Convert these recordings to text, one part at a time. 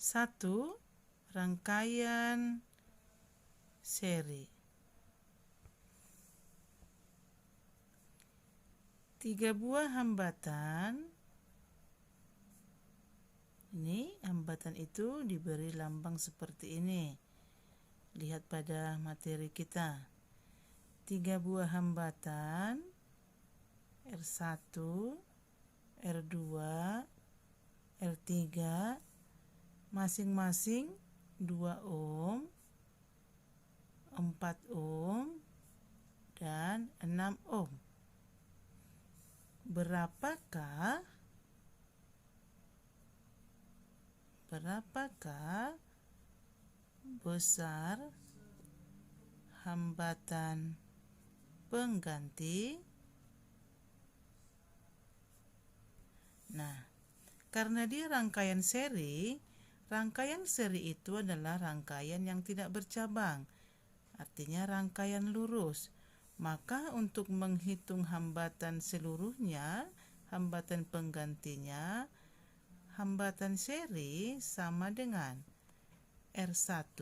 1. Rangkaian seri. 3 buah hambatan. Ini hambatan itu diberi lambang seperti ini. Lihat pada materi kita. 3 buah hambatan R1, R2, R3 masing-masing 2 ohm, 4 ohm, dan 6 ohm. Berapakah besar hambatan pengganti? Nah, karena dia rangkaian seri itu adalah rangkaian yang tidak bercabang, artinya rangkaian lurus. Maka untuk menghitung hambatan seluruhnya, hambatan penggantinya, hambatan seri sama dengan R1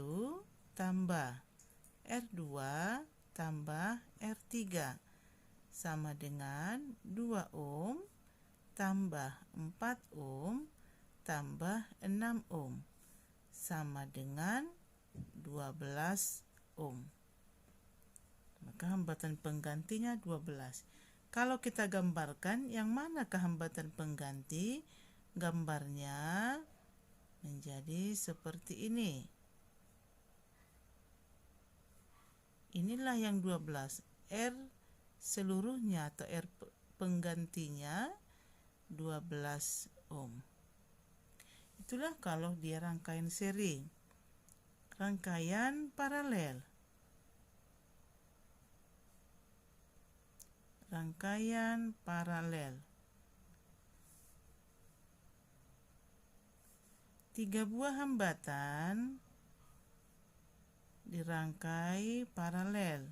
tambah R2 tambah R3 sama dengan 2 ohm tambah 4 ohm tambah 6 ohm sama dengan 12 ohm. Maka hambatan penggantinya 12. Kalau kita gambarkan, yang manakah hambatan pengganti? Gambarnya menjadi seperti ini. Inilah yang 12. R seluruhnya atau R penggantinya 12 ohm. Itulah kalau dia rangkaian seri. Rangkaian paralel. Rangkaian paralel. 3 buah hambatan dirangkai paralel.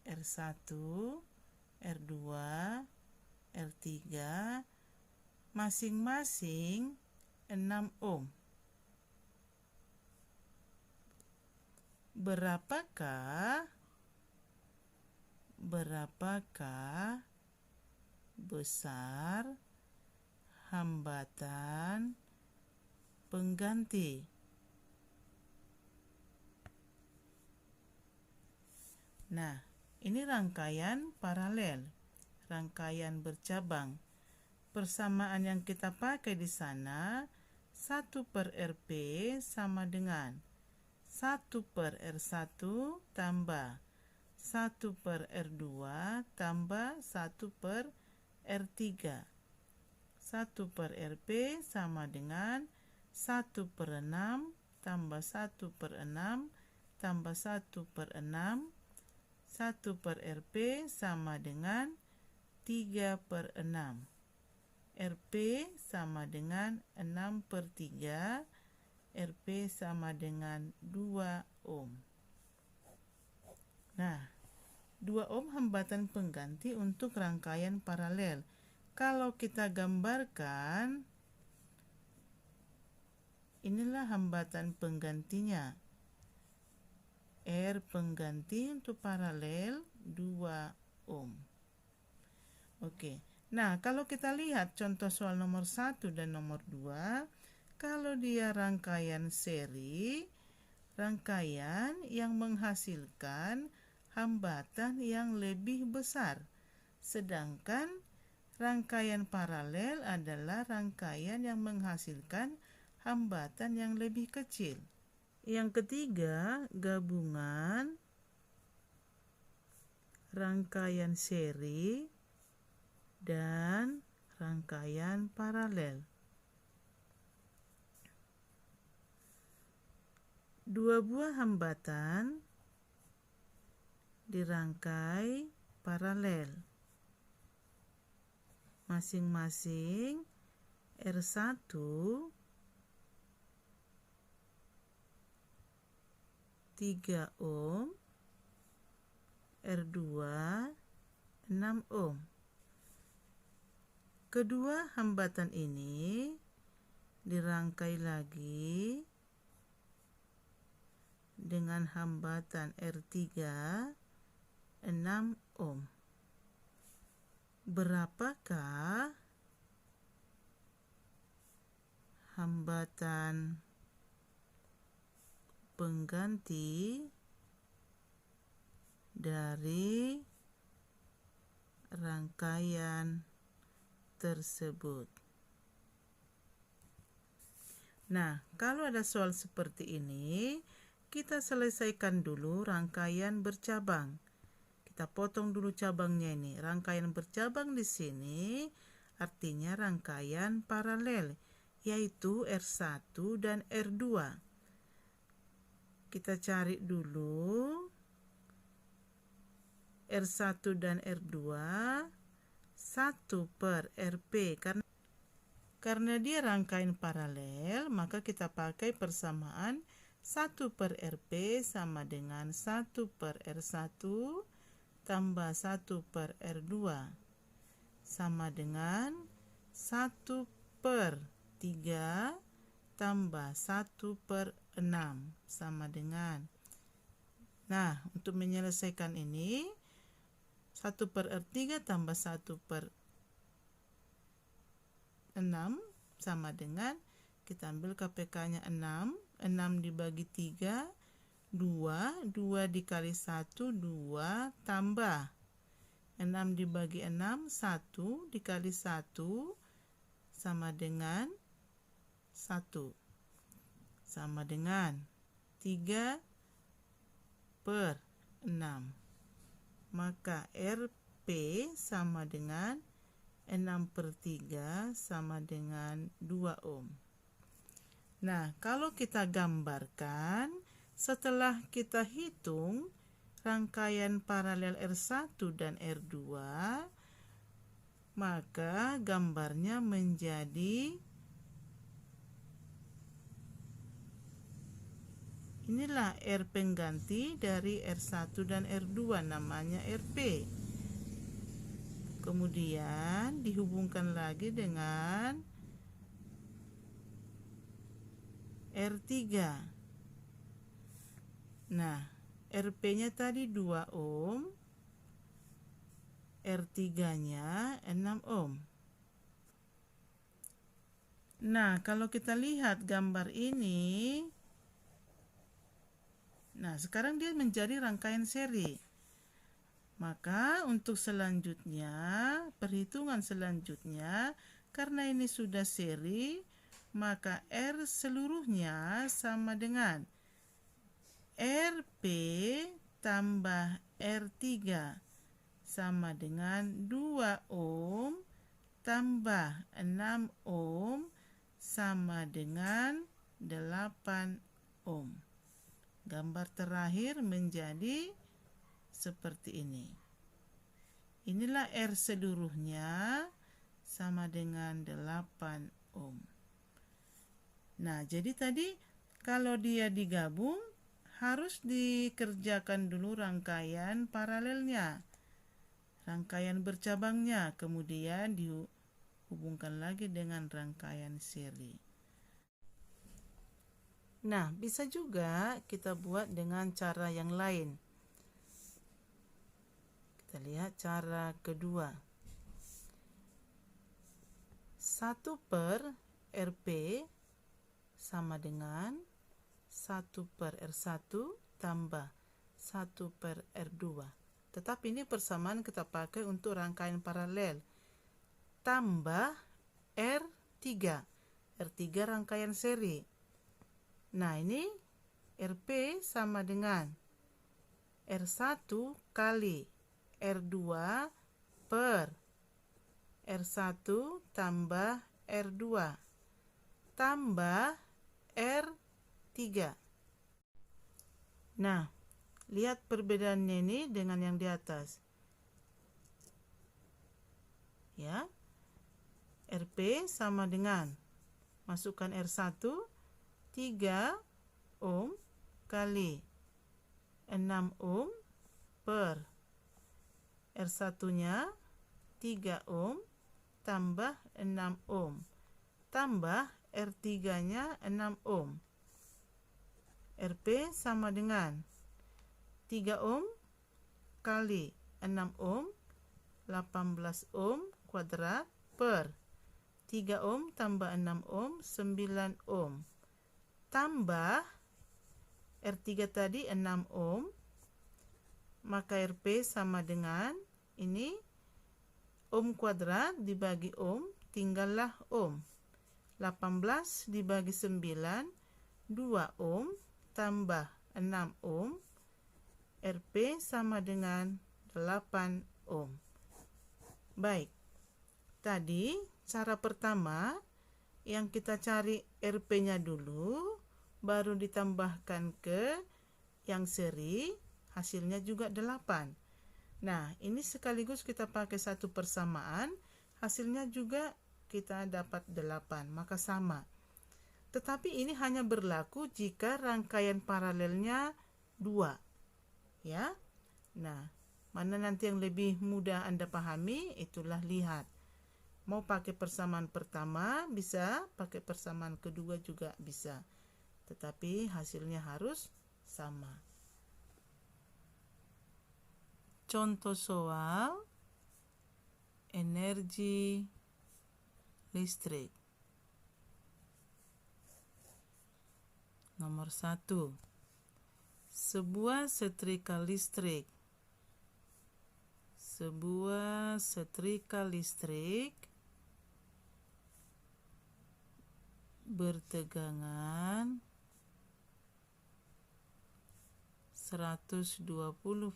R1, R2, R3 masing-masing 6 ohm. Berapakah besar hambatan pengganti? Nah, ini rangkaian paralel, rangkaian bercabang. Persamaan yang kita pakai di sana 1/Rp sama dengan 1/R1 tambah 1/R2 tambah 1/R3. 1/Rp sama dengan 1/6 tambah 1/6 tambah 1/6. 1/Rp sama dengan 3/6. Rp sama dengan 6/3. Rp sama dengan 2 ohm. Nah, 2 ohm hambatan pengganti untuk rangkaian paralel. Kalau kita gambarkan, inilah hambatan penggantinya. R pengganti untuk paralel 2 ohm. Oke. Nah, kalau kita lihat contoh soal nomor 1 dan nomor 2, kalau dia rangkaian seri, rangkaian yang menghasilkan hambatan yang lebih besar. Sedangkan rangkaian paralel adalah rangkaian yang menghasilkan hambatan yang lebih kecil. Yang ketiga, gabungan rangkaian seri dan rangkaian paralel. 2 buah hambatan dirangkai paralel. Masing-masing R1 3 ohm, R2 6 ohm. kedua hambatan ini dirangkai lagi dengan hambatan R3 6 ohm. Berapakah hambatan pengganti dari rangkaian tersebut? Nah, kalau ada soal seperti ini, kita selesaikan dulu rangkaian bercabang. Kita potong dulu cabangnya ini. Rangkaian bercabang di sini artinya rangkaian paralel, yaitu R1 dan R2. Kita cari dulu R1 dan R2, 1 per RP. Karena dia rangkaian paralel, maka kita pakai persamaan 1 per RP sama dengan 1 per R1 tambah 1 per R2 sama dengan 1 per 3 tambah 1 per 6 sama dengan. Nah, untuk menyelesaikan ini 1 per R3 tambah 1 per 6 sama dengan, kita ambil KPK-nya 6 dibagi 3, 2 dikali 1, 2 tambah 6 dibagi 6, 1 dikali 1 sama dengan 1 sama dengan 3 per 6. Maka RP sama dengan 6 per 3 sama dengan 2 ohm. Nah, kalau kita gambarkan, setelah kita hitung rangkaian paralel R1 dan R2, maka gambarnya menjadi inilah R pengganti dari R1 dan R2, namanya RP. Kemudian dihubungkan lagi dengan R3. Nah, RP-nya tadi 2 ohm, R3-nya 6 ohm. Nah, kalau kita lihat gambar ini, nah sekarang dia menjadi rangkaian seri. Maka untuk selanjutnya, perhitungan selanjutnya, karena ini sudah seri, maka R seluruhnya sama dengan RP tambah R3 sama dengan 2 ohm tambah 6 ohm sama dengan 8 ohm. Gambar terakhir menjadi seperti ini. Inilah R seluruhnya sama dengan 8 ohm. Nah, jadi tadi kalau dia digabung harus dikerjakan dulu rangkaian paralelnya, rangkaian bercabangnya, kemudian dihubungkan lagi dengan rangkaian seri. Nah, bisa juga kita buat dengan cara yang lain. Kita lihat cara kedua. 1 per RP sama dengan 1 per R1 tambah 1 per R2. Tetapi ini persamaan kita pakai untuk rangkaian paralel. Tambah R3. R3 rangkaian seri. Nah, ini RP sama dengan R1 kali R2 per R1 tambah R2 tambah R3. Nah, lihat perbedaannya ini dengan yang di atas. Ya. RP sama dengan, masukkan R1 3 ohm kali 6 ohm per R1-nya 3 ohm tambah 6 ohm. Tambah R3-nya 6 ohm. Rp sama dengan 3 ohm kali 6 ohm, 18 ohm kuadrat per 3 ohm tambah 6 ohm, 9 ohm. Tambah R3 tadi 6 ohm, maka Rp sama dengan ini ohm kuadrat dibagi ohm, tinggallah ohm. 18 dibagi 9, 2 ohm tambah 6 ohm, Rp sama dengan 8 ohm. Baik, tadi cara pertama yang kita cari Rp-nya dulu, baru ditambahkan ke yang seri, hasilnya juga 8. Nah, ini sekaligus kita pakai satu persamaan, hasilnya juga kita dapat 8, maka sama. Tetapi ini hanya berlaku jika rangkaian paralelnya 2. Ya. Nah, mana nanti yang lebih mudah Anda pahami, itulah lihat. Mau pakai persamaan pertama bisa, pakai persamaan kedua juga bisa. Tetapi hasilnya harus sama. Contoh soal energi listrik. Nomor 1. Sebuah setrika listrik bertegangan 120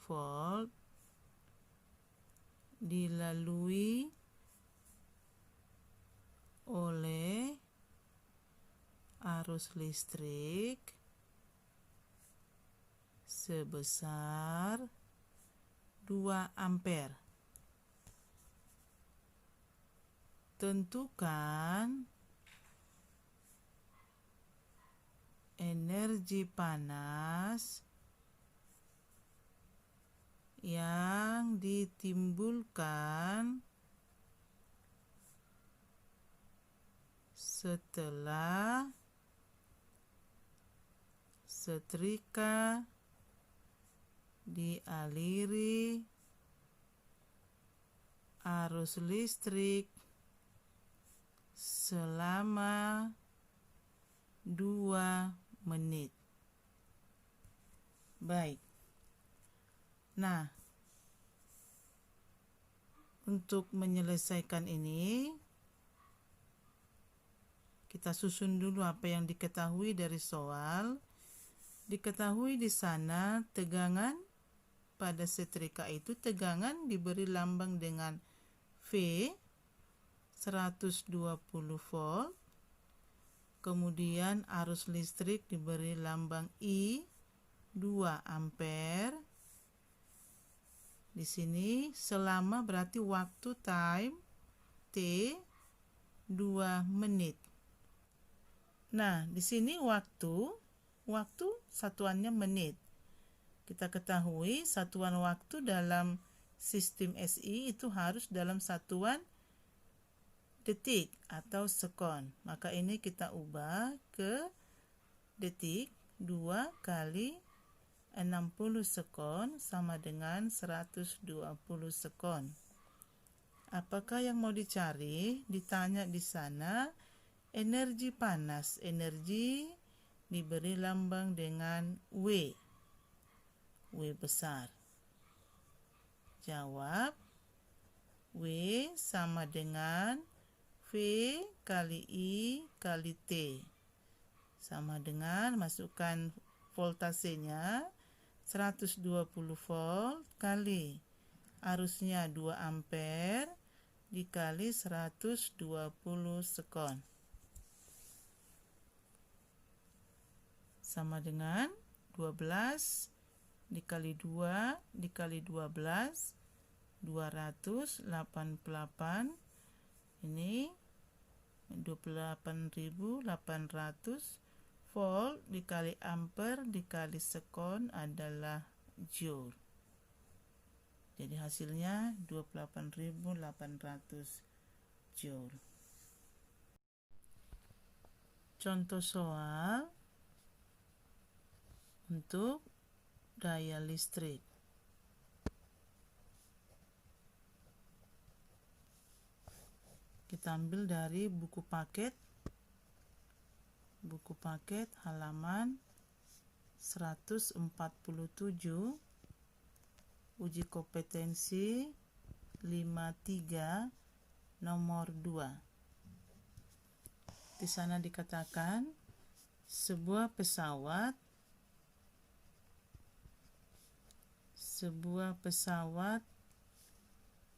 volt dilalui oleh arus listrik sebesar 2 ampere. Tentukan energi panas yang ditimbulkan setelah setrika dialiri arus listrik selama 2 menit. Baik. Nah, untuk menyelesaikan ini, kita susun dulu apa yang diketahui dari soal. Diketahui di sana tegangan pada setrika itu, tegangan diberi lambang dengan V 120 volt. Kemudian arus listrik diberi lambang I 2 ampere. Di sini selama berarti waktu time T 2 menit. Nah, di sini waktu satuannya menit. Kita ketahui satuan waktu dalam sistem SI itu harus dalam satuan detik atau sekon. Maka ini kita ubah ke detik. 2 kali 60 sekon sama dengan 120 sekon. Apakah yang mau dicari? Ditanya di sana energi panas. Energi diberi lambang dengan W. W besar. Jawab, W sama dengan V kali I kali T. Sama dengan, masukkan voltasenya 120 volt kali arusnya 2 ampere dikali 120 sekon. Sama dengan 12 dikali 2 dikali 12, 288. Ini 28.800 volt dikali ampere dikali sekon adalah joule. Jadi hasilnya 28.800 Joule. Contoh soal untuk daya listrik. Kita ambil dari buku paket halaman 147, uji kompetensi 53 nomor 2. Di sana dikatakan sebuah pesawat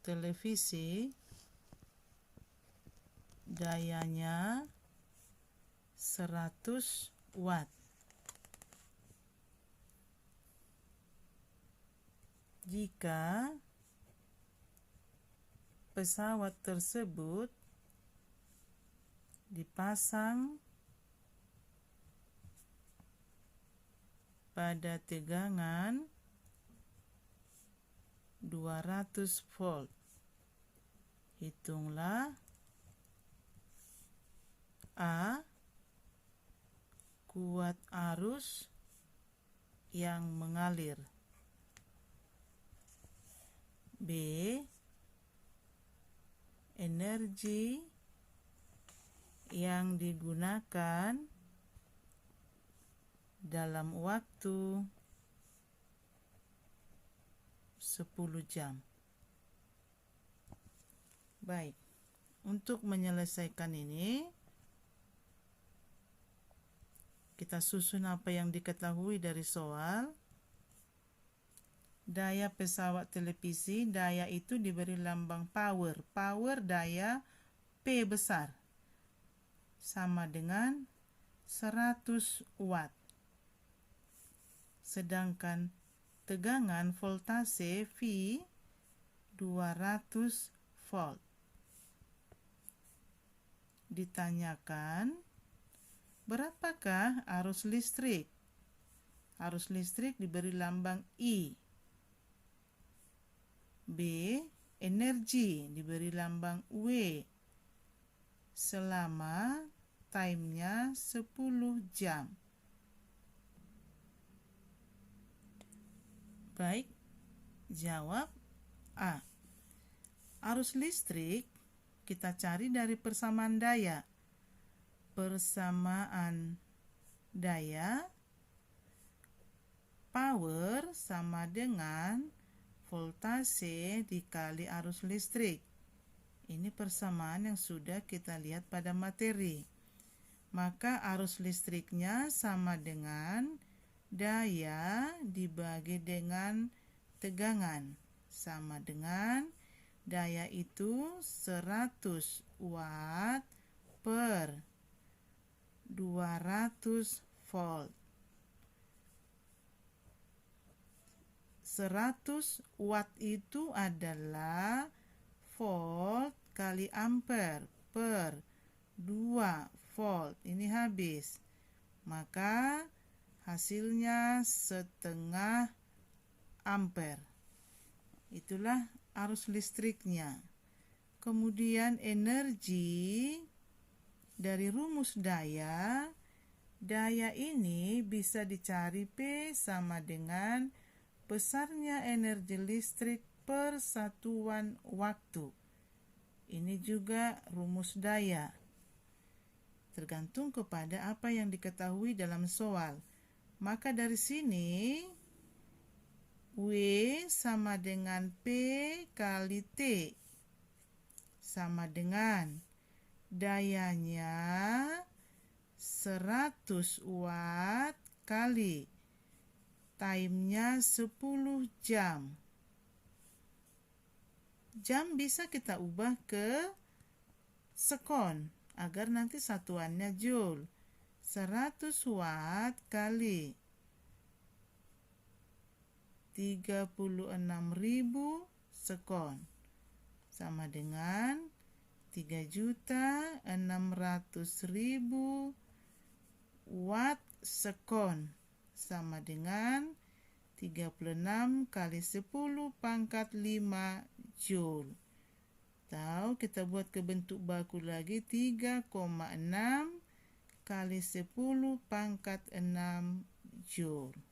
televisi dayanya 100 watt. Jika pesawat tersebut dipasang pada tegangan 200 volt, hitunglah A. Kuat arus yang mengalir, B. Energi yang digunakan dalam waktu 10 jam. Baik, untuk menyelesaikan ini kita susun apa yang diketahui dari soal. Daya pesawat televisi, daya itu diberi lambang power. Power daya P besar sama dengan 100 watt. Sedangkan tegangan voltase V 200 volt. Ditanyakan berapakah arus listrik? Arus listrik diberi lambang I. B. Energi diberi lambang W. Selama time-nya 10 jam. Baik, jawab A. Arus listrik kita cari dari persamaan daya. Persamaan daya power sama dengan voltase dikali arus listrik. Ini persamaan yang sudah kita lihat pada materi. Maka arus listriknya sama dengan daya dibagi dengan tegangan, sama dengan daya itu 100 watt per 200 volt. 100 watt itu adalah volt kali ampere per 2 volt. Ini habis. Maka hasilnya setengah ampere. Itulah arus listriknya. Kemudian energi dari rumus daya ini bisa dicari P sama dengan besarnya energi listrik per satuan waktu. Ini juga rumus daya. Tergantung kepada apa yang diketahui dalam soal. Maka dari sini W sama dengan P kali T sama dengan dayanya 100 watt kali time-nya 10 jam. Jam bisa kita ubah ke sekon agar nanti satuannya joule. 100 watt kali 36.000 sekon sama dengan 3.600.000 watt sekon sama dengan 36 kali 10 pangkat 5 joule. Atau kita buat ke bentuk baku lagi, 3,6 kali 10 pangkat 6 Joule.